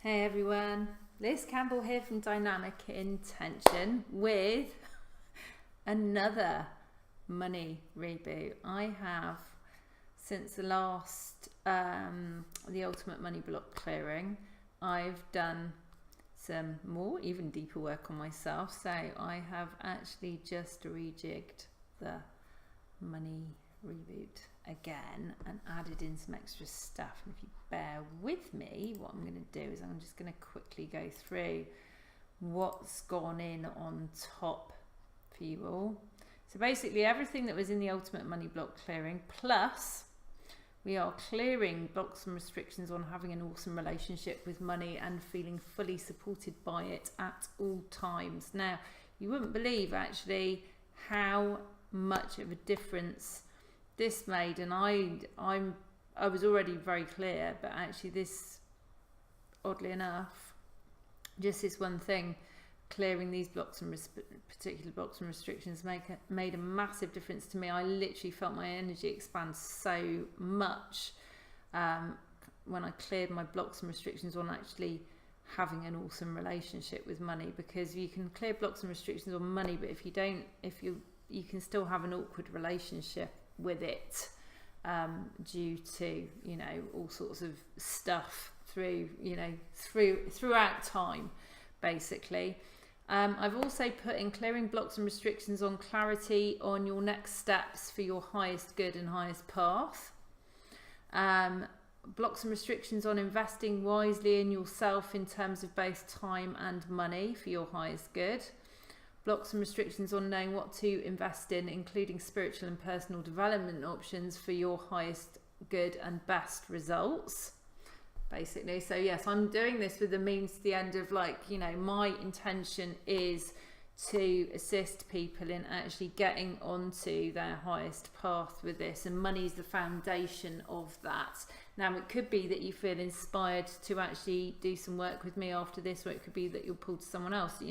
Hey everyone, Liz Campbell here from Dynamic Intention with another money reboot. I have, since the last, the Ultimate Money Block clearing, I've done some more, even deeper work on myself. So I have actually just rejigged the money reboot again and added in some extra stuff. And if you bear with me, what I'm going to do is I'm just going to quickly go through what's gone in on top for you all. So basically everything that was in the Ultimate Money Block clearing, plus we are clearing blocks and restrictions on having an awesome relationship with money and feeling fully supported by it at all times. Now, you wouldn't believe actually how much of a difference this made, and I was already very clear, but actually this, oddly enough, just this one thing, clearing these blocks and particular blocks and restrictions made a massive difference to me. I literally felt my energy expand so much when I cleared my blocks and restrictions on actually having an awesome relationship with money, because you can clear blocks and restrictions on money, but if you can still have an awkward relationship with it due to all sorts of stuff throughout time, basically. I've also put in clearing blocks and restrictions on clarity on your next steps for your highest good and highest path. Blocks and restrictions on investing wisely in yourself in terms of both time and money for your highest good. Blocks and restrictions on knowing what to invest in, including spiritual and personal development options for your highest good and best results, basically. So yes, I'm doing this with the means to the end of my intention is to assist people in actually getting onto their highest path with this, and money is the foundation of that. Now, it could be that you feel inspired to actually do some work with me after this, or it could be that you'll pull to someone else.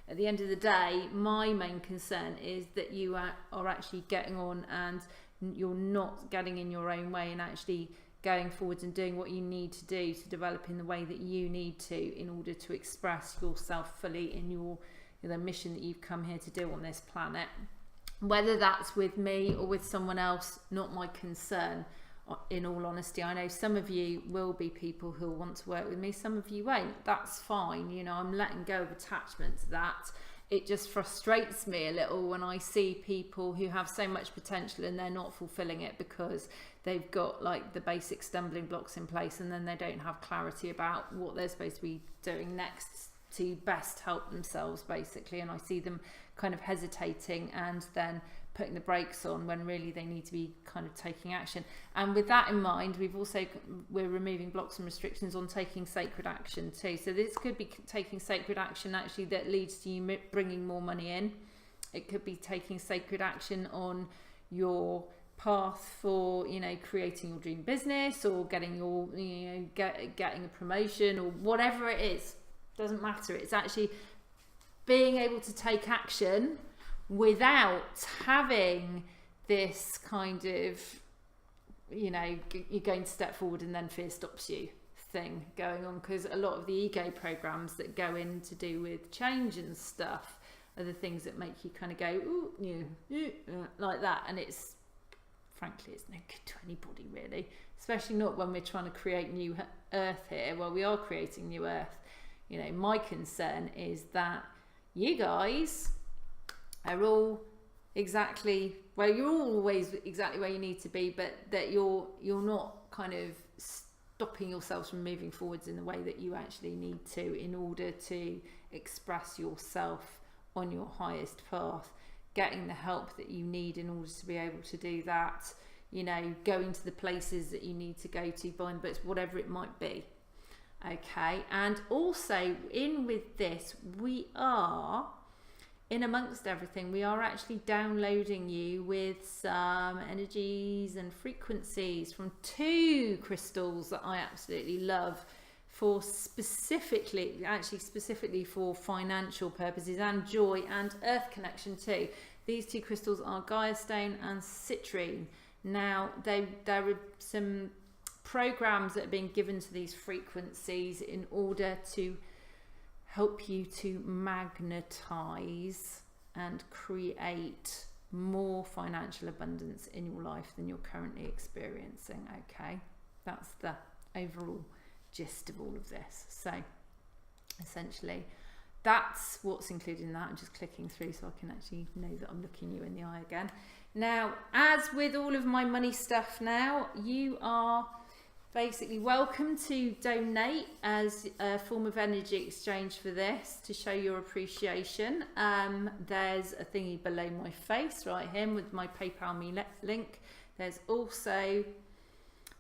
At the end of the day, my main concern is that you are actually getting on and you're not getting in your own way and actually going forwards and doing what you need to do to develop in the way that you need to in order to express yourself fully in the mission that you've come here to do on this planet. Whether that's with me or with someone else, not my concern. In all honesty, I know some of you will be people who will want to work with me, some of you won't. That's fine. I'm letting go of attachment to that. It just frustrates me a little when I see people who have so much potential and they're not fulfilling it because they've got the basic stumbling blocks in place, and then they don't have clarity about what they're supposed to be doing next to best help themselves, basically. And I see them kind of hesitating and then putting the brakes on when really they need to be kind of taking action. And with that in mind, we're removing blocks and restrictions on taking sacred action too. So this could be taking sacred action actually that leads to you bringing more money in. It could be taking sacred action on your path for creating your dream business, or getting your getting a promotion, or whatever it is. Doesn't matter. It's actually being able to take action without having this kind of you're going to step forward and then fear stops you thing going on, because a lot of the ego programs that go in to do with change and stuff are the things that make you kind of go like that, and it's frankly it's no good to anybody really, especially not when we're trying to create new earth here. Well, we are creating new earth. My concern is that you guys are all exactly, well, you're always exactly where you need to be, but that you're not kind of stopping yourselves from moving forwards in the way that you actually need to in order to express yourself on your highest path, getting the help that you need in order to be able to do that, going to the places that you need to go to, buying books, whatever it might be. Okay, and also in with this, we are, in amongst everything, we are actually downloading you with some energies and frequencies from 2 crystals that I absolutely love, for specifically for financial purposes and joy and earth connection too. These 2 crystals are Gaia Stone and Citrine. Now, there are some programs that are being given to these frequencies in order to help you to magnetize and create more financial abundance in your life than you're currently experiencing. Okay, that's the overall gist of all of this. So essentially that's what's included in that. I'm just clicking through so I can actually know that I'm looking you in the eye again. Now, as with all of my money stuff now, you are basically welcome to donate as a form of energy exchange for this, to show your appreciation. There's a thingy below my face right here with my PayPal me link. There's also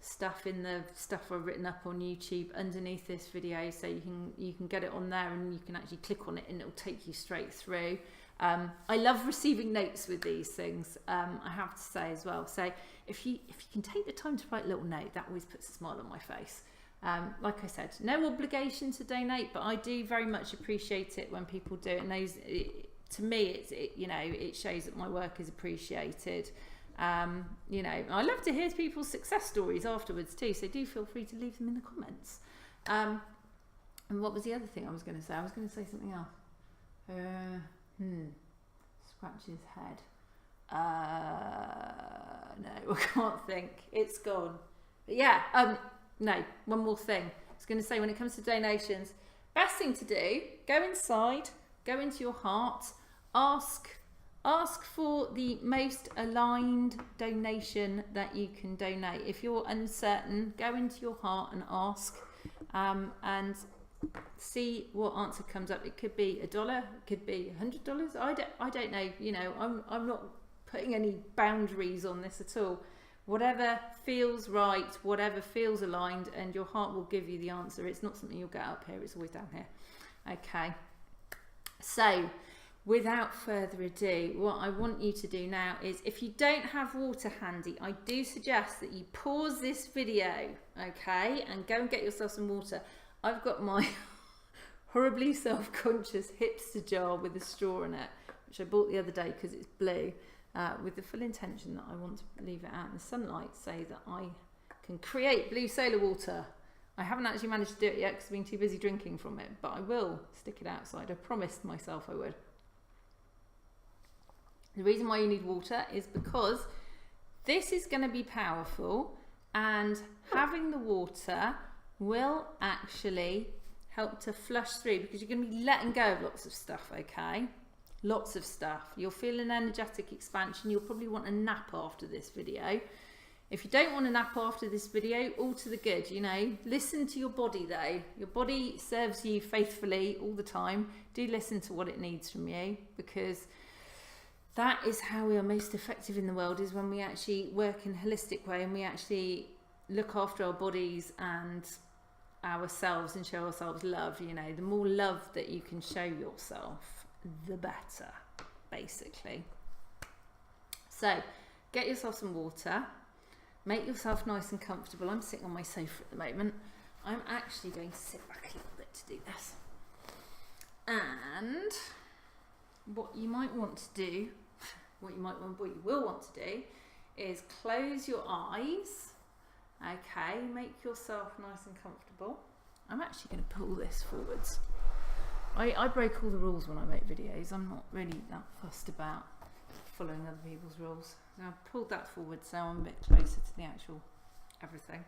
stuff in the stuff I've written up on YouTube underneath this video, so you can get it on there, and you can actually click on it and it'll take you straight through. I love receiving notes with these things, I have to say as well. So if you can take the time to write a little note, that always puts a smile on my face. Like I said, no obligation to donate, but I do very much appreciate it when people do it. And to me, it shows that my work is appreciated. You know, I love to hear people's success stories afterwards too, so do feel free to leave them in the comments. And what was the other thing I was going to say? I was going to say something else. Scratch his head. No, I can't think. It's gone. But yeah, no, one more thing. I was going to say, when it comes to donations, best thing to do, go inside, go into your heart, ask for the most aligned donation that you can donate. If you're uncertain, go into your heart and ask, and see what answer comes up. It could be $1, it could be $100. I don't know. You know, I'm not putting any boundaries on this at all. Whatever feels right, whatever feels aligned, and your heart will give you the answer. It's not something you'll get up here. It's always down here. Okay. So, without further ado, what I want you to do now is, if you don't have water handy, I do suggest that you pause this video, okay, and go and get yourself some water. I've got my horribly self-conscious hipster jar with a straw in it, which I bought the other day because it's blue, with the full intention that I want to leave it out in the sunlight so that I can create blue solar water. I haven't actually managed to do it yet because I've been too busy drinking from it, but I will stick it outside. I promised myself I would. The reason why you need water is because this is going to be powerful, and having the water will actually help to flush through, because you're going to be letting go of lots of stuff, okay? Lots of stuff. You'll feel an energetic expansion. You'll probably want a nap after this video. If you don't want a nap after this video, all to the good, you know. Listen to your body though. Your body serves you faithfully all the time. Do listen to what it needs from you, because that is how we are most effective in the world, is when we actually work in a holistic way and we actually look after our bodies and ourselves and show ourselves love. You know, the more love that you can show yourself, the better, basically. So get yourself some water, make yourself nice and comfortable. I'm sitting on my sofa at the moment. I'm actually going to sit back a little bit to do this. And what you might want to do, what you will want to do, is close your eyes. Okay, make yourself nice and comfortable. I'm actually going to pull this forwards. I break all the rules when I make videos. I'm not really that fussed about following other people's rules. Now I've pulled that forward so I'm a bit closer to the actual everything.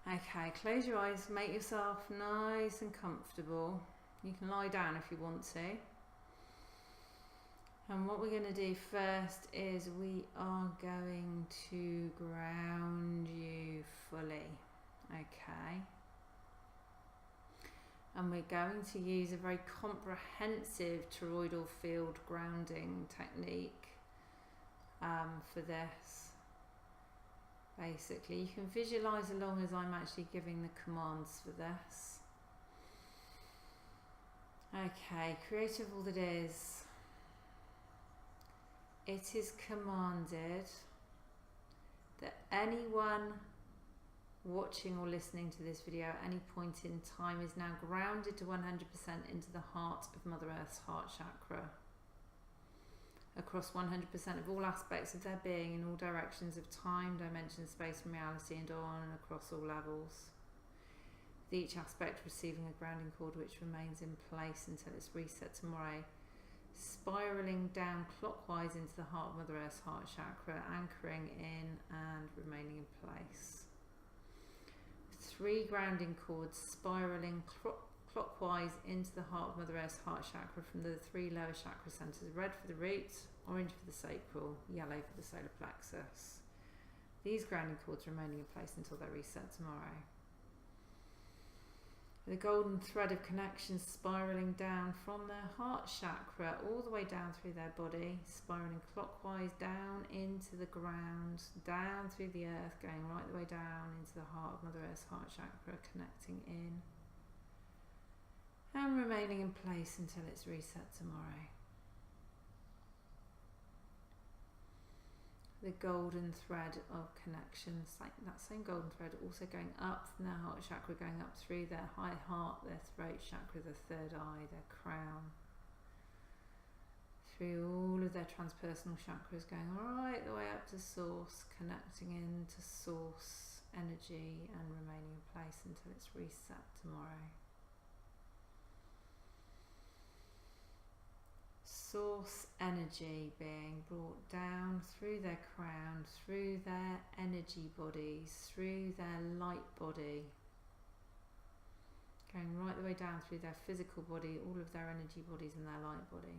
Okay, close your eyes, make yourself nice and comfortable. You can lie down if you want to. And what we're going to do first is we are going to ground you fully, okay? And we're going to use a very comprehensive toroidal field grounding technique for this. Basically, you can visualize along as I'm actually giving the commands for this. Okay, creative all that is. It is commanded that anyone watching or listening to this video at any point in time is now grounded to 100% into the heart of Mother Earth's heart chakra. across 100% of all aspects of their being in all directions of time, dimension, space and reality, and on and across all levels. With each aspect receiving a grounding cord which remains in place until it's reset tomorrow, spiralling down clockwise into the heart of Mother Earth's heart chakra, anchoring in and remaining in place. 3 grounding cords spiralling clockwise into the heart of Mother Earth's heart chakra from the 3 lower chakra centres, red for the root, orange for the sacral, yellow for the solar plexus. These grounding cords remaining in place until they're reset tomorrow. The golden thread of connection spiralling down from their heart chakra all the way down through their body, spiraling clockwise down into the ground, down through the earth, going right the way down into the heart of Mother Earth's heart chakra, connecting in and remaining in place until it's reset tomorrow. The golden thread of connection, that same golden thread also going up from their heart chakra, going up through their high heart, their throat chakra, their third eye, their crown, through all of their transpersonal chakras, going right the way up to source, connecting into source energy and remaining in place until it's reset tomorrow. Source energy being brought down through their crown, through their energy bodies, through their light body, going right the way down through their physical body, all of their energy bodies and their light body,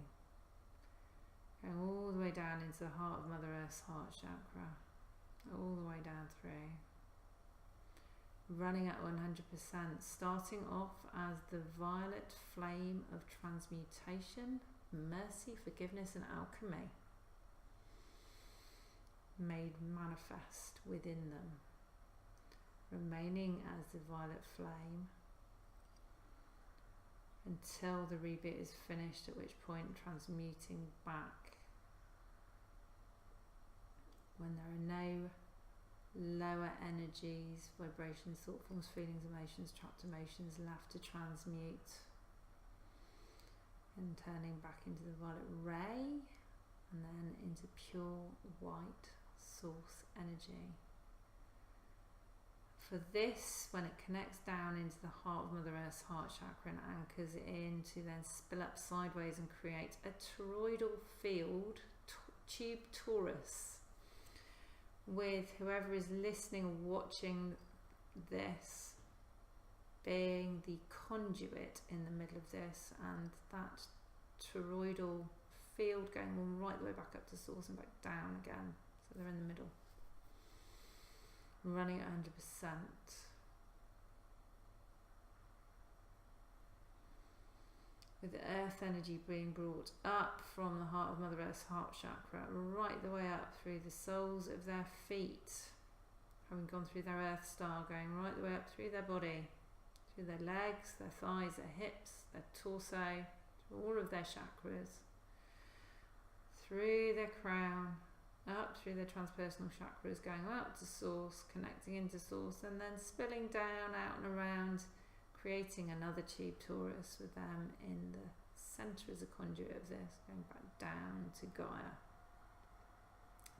going all the way down into the heart of Mother Earth's heart chakra, all the way down through, running at 100%, starting off as the violet flame of transmutation, mercy, forgiveness and alchemy made manifest within them, remaining as the violet flame until the reboot is finished, at which point transmuting back when there are no lower energies, vibrations, thought forms, feelings, emotions, trapped emotions left to transmute, and turning back into the violet ray and then into pure white source energy. For this, when it connects down into the heart of Mother Earth's heart chakra and anchors in to then spill up sideways and create a toroidal field, tube torus, with whoever is listening or watching this being the conduit in the middle of this, and that toroidal field going on right the way back up to source and back down again, so they're in the middle, running at 100%. With the earth energy being brought up from the heart of Mother Earth's heart chakra, right the way up through the soles of their feet, having gone through their earth star, going right the way up through their body, through their legs, their thighs, their hips, their torso, through all of their chakras, through their crown, up through their transpersonal chakras, going up to source, connecting into source, and then spilling down, out and around, creating another tube torus with them in the centre as a conduit of this, going back down to Gaia.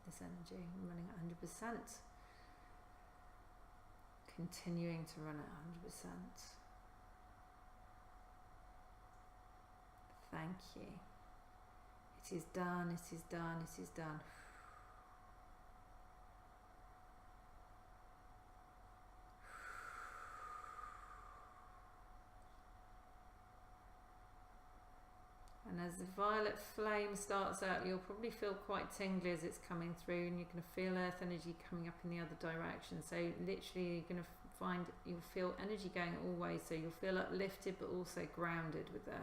This energy running at 100%. Continuing to run at 100%. Thank you. It is done, it is done, it is done. And as the violet flame starts out, you'll probably feel quite tingly as it's coming through, and you're going to feel earth energy coming up in the other direction. So literally you're going to find you'll feel energy going all ways, so you'll feel uplifted but also grounded with this.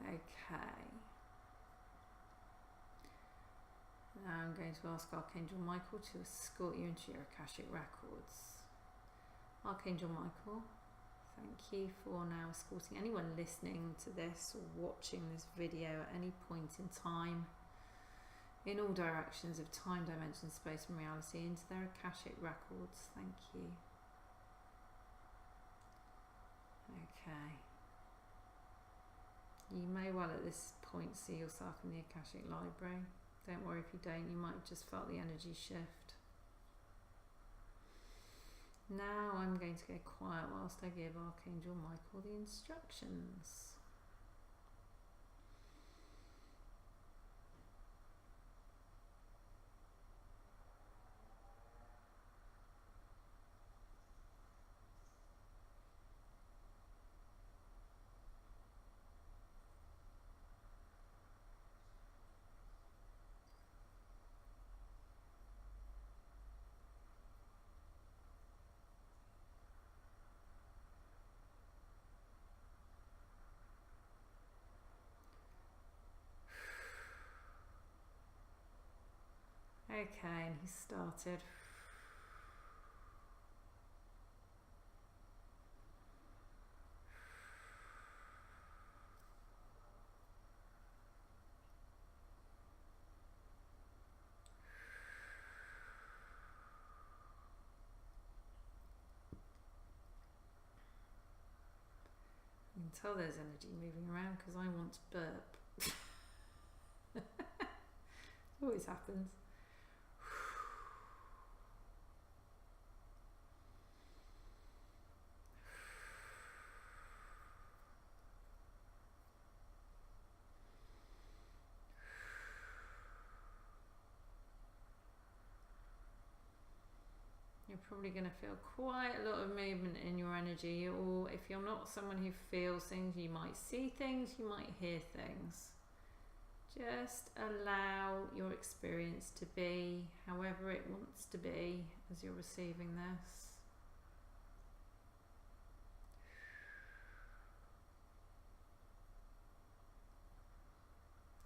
Okay. Now I'm going to ask Archangel Michael to escort you into your Akashic records. Archangel Michael, Thank you for now escorting anyone listening to this or watching this video at any point in time in all directions of time, dimension, space and reality into their Akashic records. Thank you. Okay. You may well at this point see yourself in the Akashic library. Don't worry if you don't, you might have just felt the energy shift. Now I'm going to go quiet whilst I give Archangel Michael the instructions. Okay, and he started. You can tell there's energy moving around because I want to burp. Always happens. You're probably going to feel quite a lot of movement in your energy, or if you're not someone who feels things, you might see things, you might hear things. Just allow your experience to be however it wants to be as you're receiving this.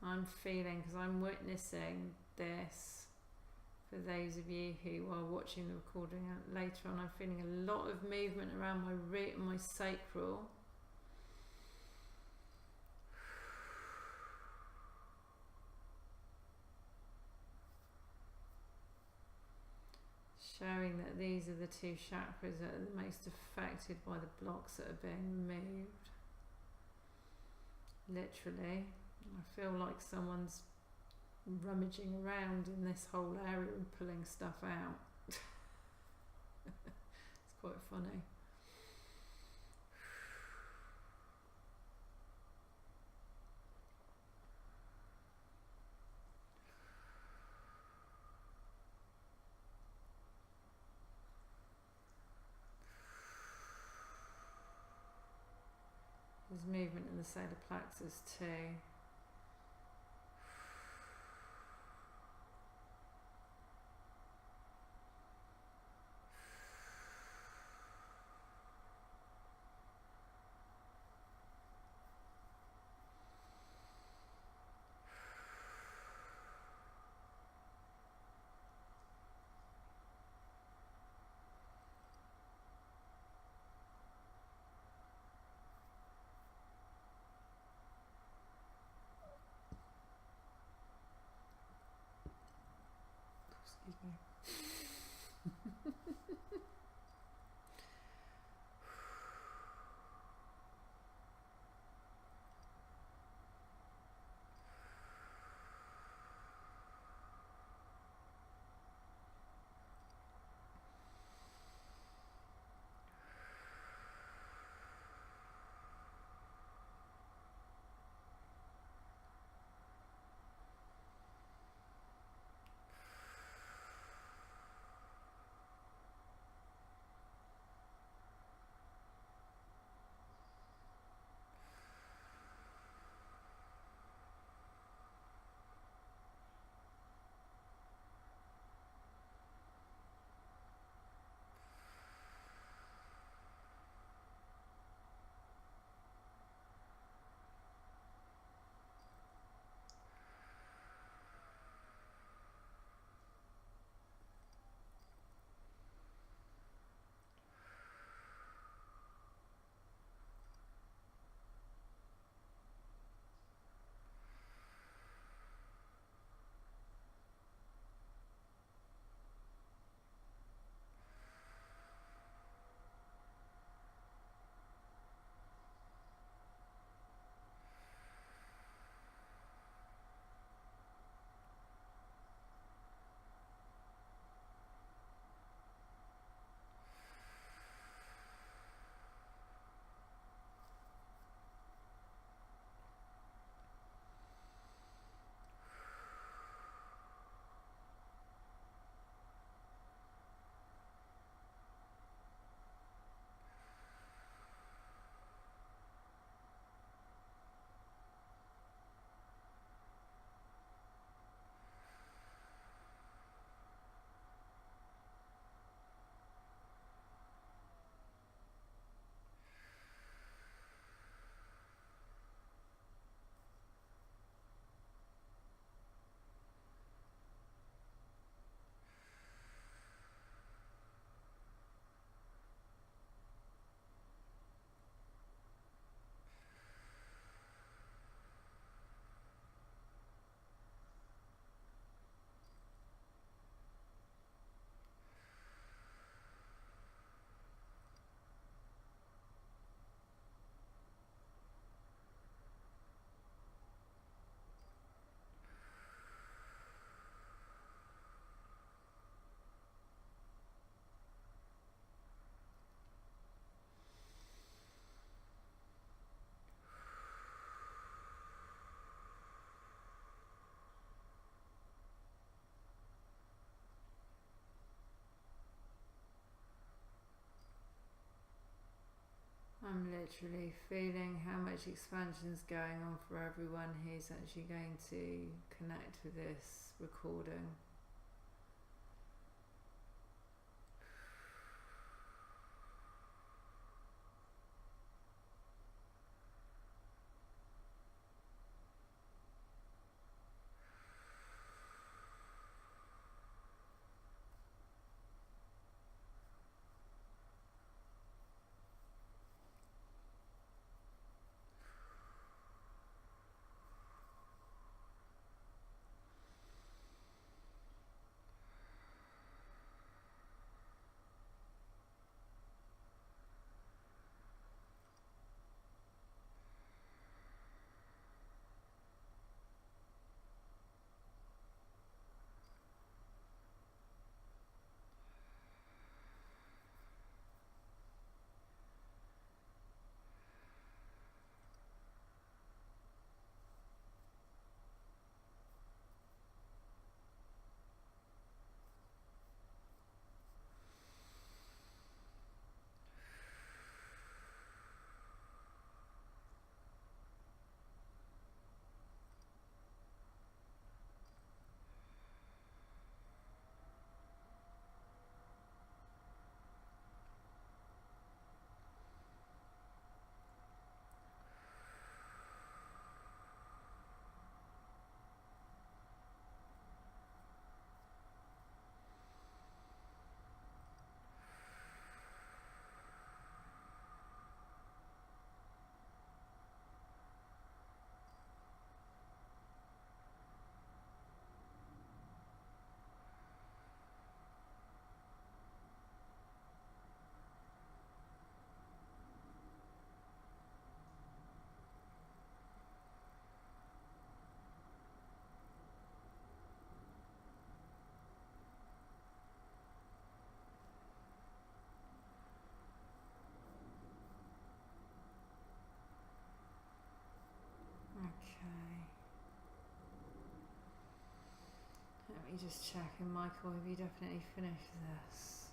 I'm feeling, because I'm witnessing this, for those of you who are watching the recording later on, I'm feeling a lot of movement around my root and my sacral. Showing that these are the two chakras that are the most affected by the blocks that are being removed. Literally, I feel like someone's rummaging around in this whole area and pulling stuff out. It's quite funny. There's movement in the solar plexus too. Excuse me. I'm literally feeling how much expansion is going on for everyone who's actually going to connect with this recording. Okay. Let me just check. And Michael, have you definitely finished this?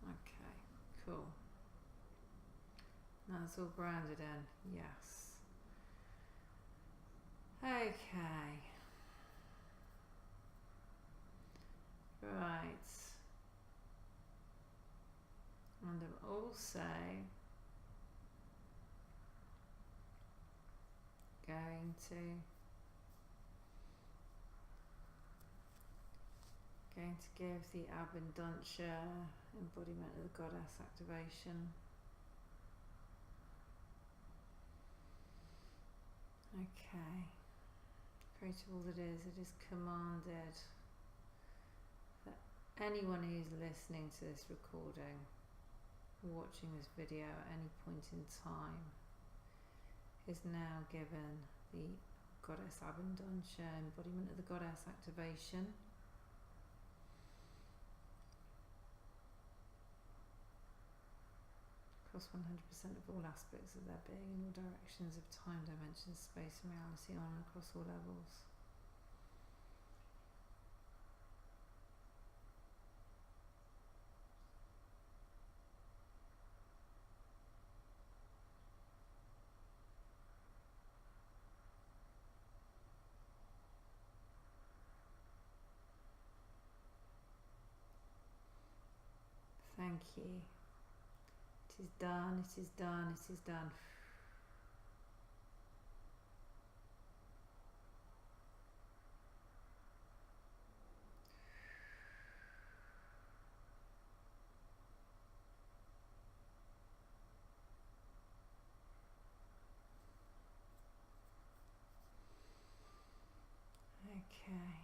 Okay, cool. That's all grounded in. Yes. Okay. Right. And I'm also going to give the Abundantia embodiment of the goddess activation. Okay. Creative all that is, it is commanded that anyone who's listening to this recording, watching this video at any point in time, is now given the Goddess Abundantia embodiment of the goddess activation. Across 100% of all aspects of their being in all directions of time, dimensions, space and reality, on and across all levels. Thank you. It is done, it is done, it is done. Okay,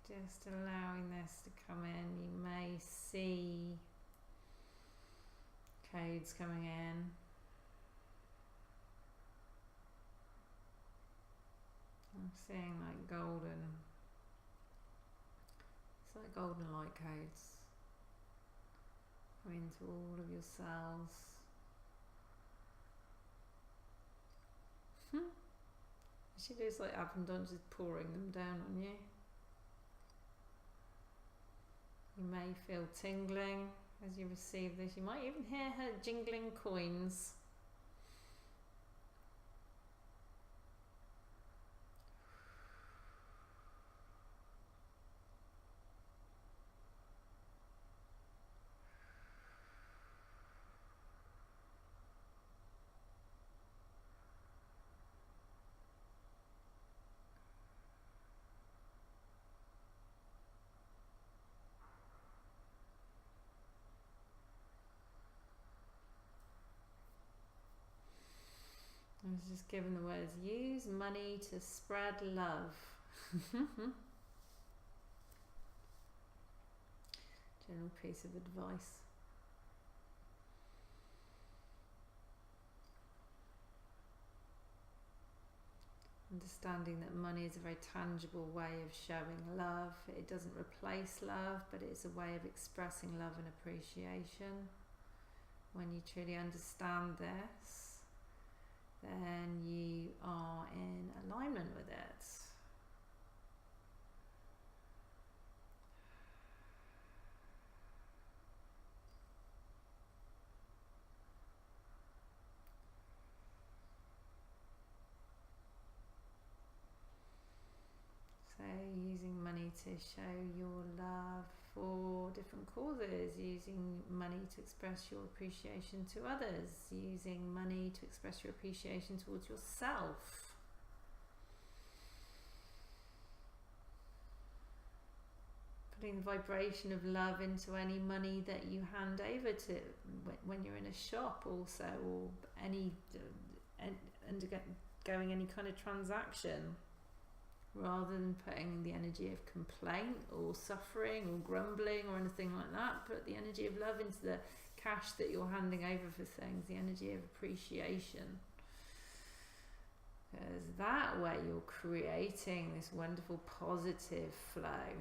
just allowing this to come in. You may see codes coming in. I'm seeing like golden, it's like golden light codes coming into all of your cells. She looks like abundance is pouring them down on you. You may feel tingling as you receive this. You might even hear her jingling coins. I was just given the words, use money to spread love. General piece of advice. Understanding that money is a very tangible way of showing love. It doesn't replace love, but it's a way of expressing love and appreciation. When you truly understand this, then you are in alignment with it. So using money to show your love for different causes, using money to express your appreciation to others, using money to express your appreciation towards yourself. Putting the vibration of love into any money that you hand over to when you're in a shop also, or any undergoing any kind of transaction. Rather than putting the energy of complaint or suffering or grumbling or anything like that, put the energy of love into the cash that you're handing over for things, the energy of appreciation. Because that way you're creating this wonderful positive flow.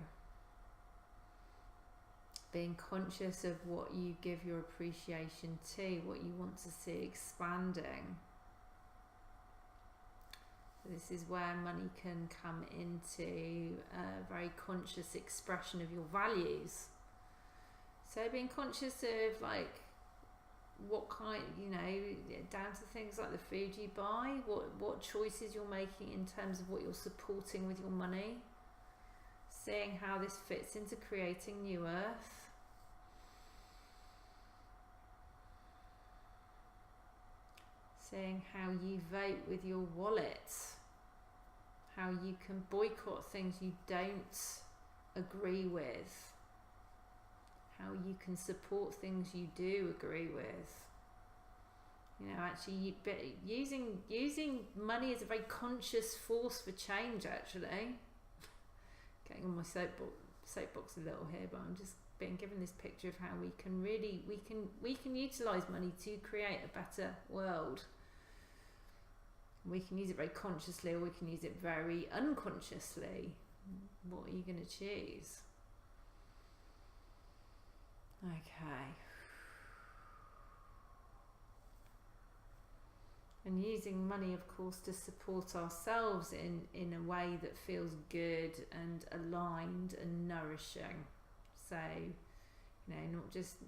Being conscious of what you give your appreciation to, what you want to see expanding. This is where money can come into a very conscious expression of your values. So being conscious of like what kind, down to things like the food you buy, what choices you're making in terms of what you're supporting with your money, seeing how this fits into creating new earth. Seeing how you vote with your wallet, how you can boycott things you don't agree with, how you can support things you do agree with. Actually using money as a very conscious force for change, actually. Getting on my soapbox a little here, but I'm just being given this picture of how we can utilise money to create a better world. We can use it very consciously, or we can use it very unconsciously. What are you going to choose? Okay. And using money, of course, to support ourselves in a way that feels good and aligned and nourishing. So,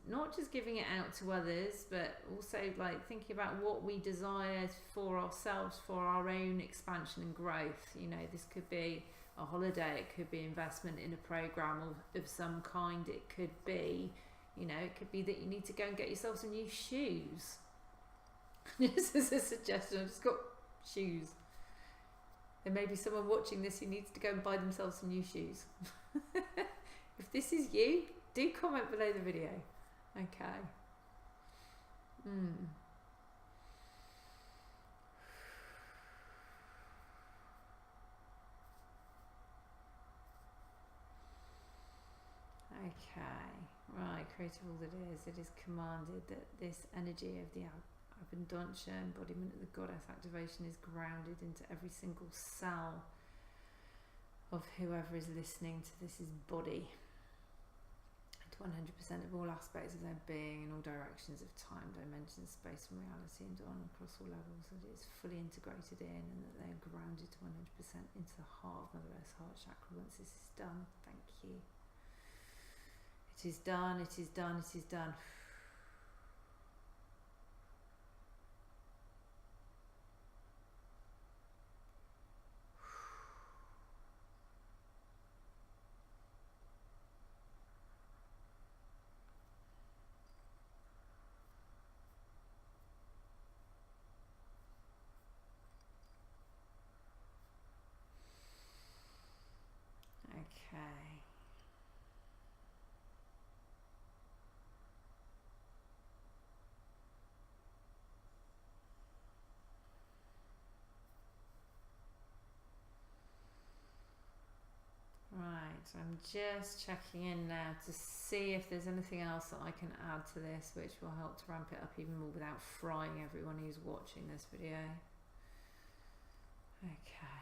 not just giving it out to others, but also like thinking about what we desire for ourselves, for our own expansion and growth. This could be a holiday, it could be investment in a program of some kind, it could be, it could be that you need to go and get yourself some new shoes. This is a suggestion. I've just got shoes. There may be someone watching this who needs to go and buy themselves some new shoes. If this is you, do comment below the video. Okay. Okay. Right, creative all that is. It is commanded that this energy of the abundance embodiment of the goddess activation is grounded into every single cell of whoever is listening to this body. 100% of all aspects of their being in all directions of time, dimensions, space and reality, and on across all levels, that it is fully integrated in, and that they are grounded to 100% into the heart of Mother Earth's heart chakra once this is done. Thank you. It is done, it is done, it is done. Okay. Right, I'm just checking in now to see if there's anything else that I can add to this which will help to ramp it up even more without frying everyone who's watching this video. Okay.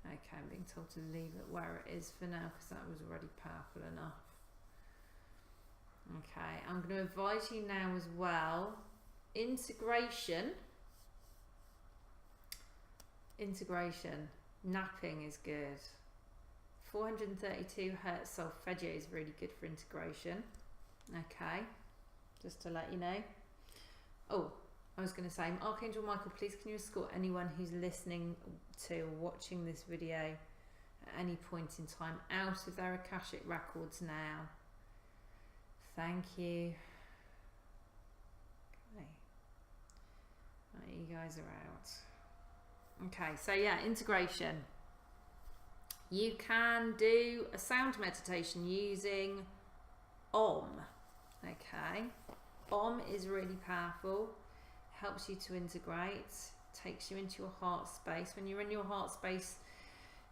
Okay, I'm being told to leave it where it is for now because that was already powerful enough. Okay, I'm going to advise you now as well. Integration, napping is good. 432 hertz solfeggio is really good for integration. Okay, just to let you know. Oh, I was going to say, Archangel Michael, please can you escort anyone who's listening to or watching this video at any point in time out of their Akashic records now. Thank you. Okay. Right, you guys are out. Okay, so yeah, integration. You can do a sound meditation using Om. Okay, Om is really powerful. Helps you to integrate, takes you into your heart space. When you're in your heart space,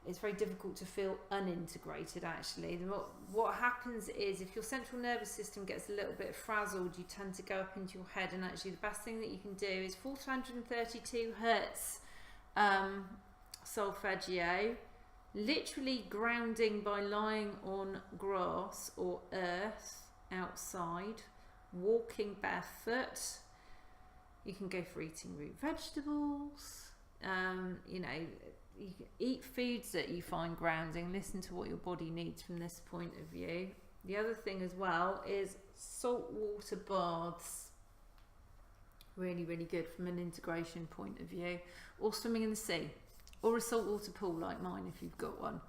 it's very difficult to feel unintegrated actually. What happens is if your central nervous system gets a little bit frazzled, you tend to go up into your head, and actually the best thing that you can do is 432 hertz solfeggio, literally grounding by lying on grass or earth outside, walking barefoot. You can go for eating root vegetables, you know, you can eat foods that you find grounding, listen to what your body needs from this point of view. The other thing as well is saltwater baths. Really, really good from an integration point of view. Or swimming in the sea, or a saltwater pool like mine if you've got one.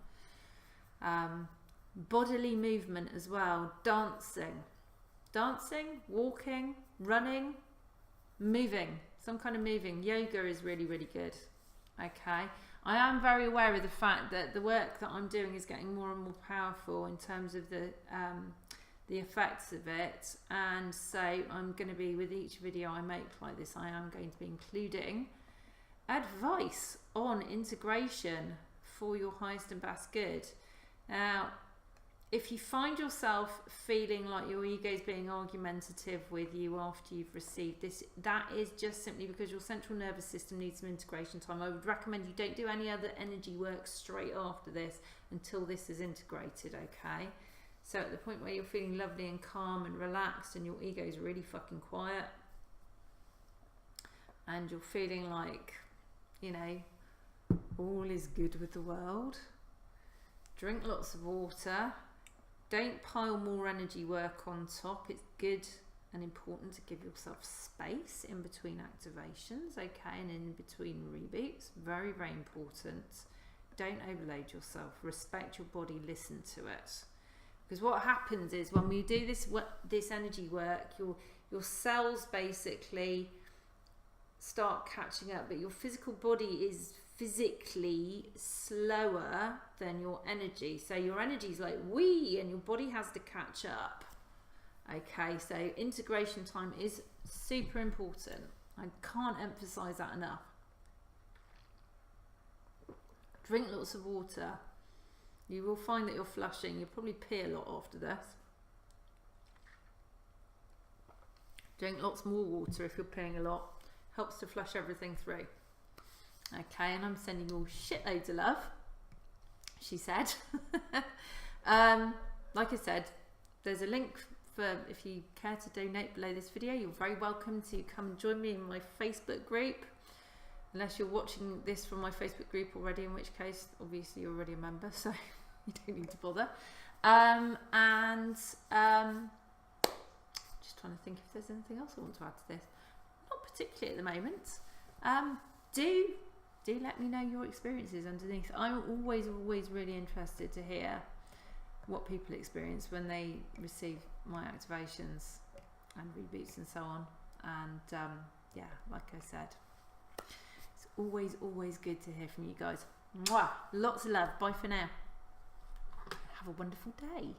Bodily movement as well, dancing, walking, running, moving, some kind of moving. Yoga is really, really good. Okay, I am very aware of the fact that the work that I'm doing is getting more and more powerful in terms of the effects of it, and so I'm going to be, with each video I make like this, I am going to be including advice on integration for your highest and best good. Now, if you find yourself feeling like your ego is being argumentative with you after you've received this, that is just simply because your central nervous system needs some integration time. I would recommend you don't do any other energy work straight after this until this is integrated, okay? So at the point where you're feeling lovely and calm and relaxed and your ego is really fucking quiet and you're feeling like, you know, all is good with the world, drink lots of water. Don't pile more energy work on top. It's good and important to give yourself space in between activations, okay, and in between reboots. Very, very important. Don't overload yourself. Respect your body. Listen to it. Because what happens is when we do this energy work, your cells basically start catching up, but your physical body is physically slower than your energy. So your energy is like wee, and your body has to catch up. Okay, so integration time is super important. I can't emphasize that enough. Drink lots of water. You will find that you're flushing. You'll probably pee a lot after this. Drink lots more water if you're peeing a lot. Helps to flush everything through. Okay, and I'm sending you all shitloads of love, she said. Like I said, there's a link if you care to donate below this video, you're very welcome to come and join me in my Facebook group. Unless you're watching this from my Facebook group already, in which case, obviously, you're already a member, so you don't need to bother. Just trying to think if there's anything else I want to add to this. Not particularly at the moment. Do let me know your experiences underneath. I'm always really interested to hear what people experience when they receive my activations and reboots and so on. And yeah, like I said, it's always good to hear from you guys. Mwah! Lots of love. Bye for now. Have a wonderful day.